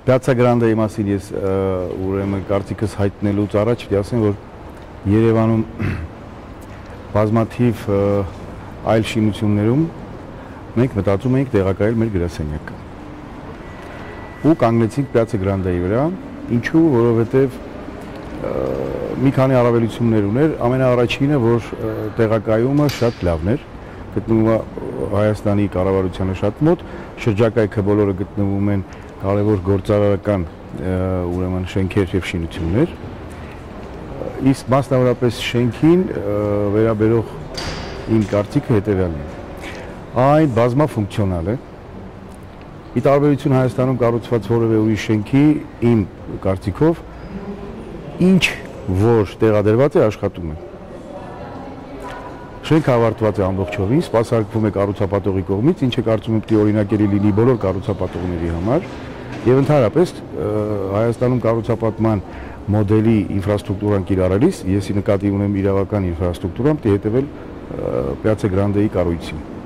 Piazza Grande-ի մասին ես ուրեմն կարծիքս հայտնելուց առաջ պիտի ասեմ, որ Երևանում բազմաթիվ այլ շինություններում մենք մտածում էինք տեղակայել մեր գրասենյակը։ Ու կանգնեցինք Piazza Grande-ի վրա, ինչու, որովհետև մի քանի առավելություններ ուներ, ամենաառաջինը, որ տեղակայումը շատ լավն էր, գտնվում է Հայաստանի կառավարությանը շատ մոտ, շրջակայքը բոլորը գտնվում են կարևոր գործարարական ուրեմն շենքեր եւ շինություններ, իսկ մասնավորապես շենքին վերաբերող իմ կարծիքը հետեւյալն է. Այն բազմաֆունկցիոնալ է, ի տարբերություն Հայաստանում կառուցված որևէ ուրիշ շենքի, իմ կարծիքով, ինչ որ տեղադրված է աշխատում է։ Շենքը ավարտված է ամբողջովին, սպասարկվում է կառուցապատողի կողմից, ինչը կարծում եմ պիտի օրինակելի լինի բոլոր կառուցապատողների համար, եւ ընդհանրապես Հայաստանում կառուցապատման մոդելի ինֆրաստրուկտուրան կիրառելիս, ես նկատի ունեմ իրավական ինֆրաստրուկտուրան, պիտի հետևել Piazza Grande-ի կառույցին։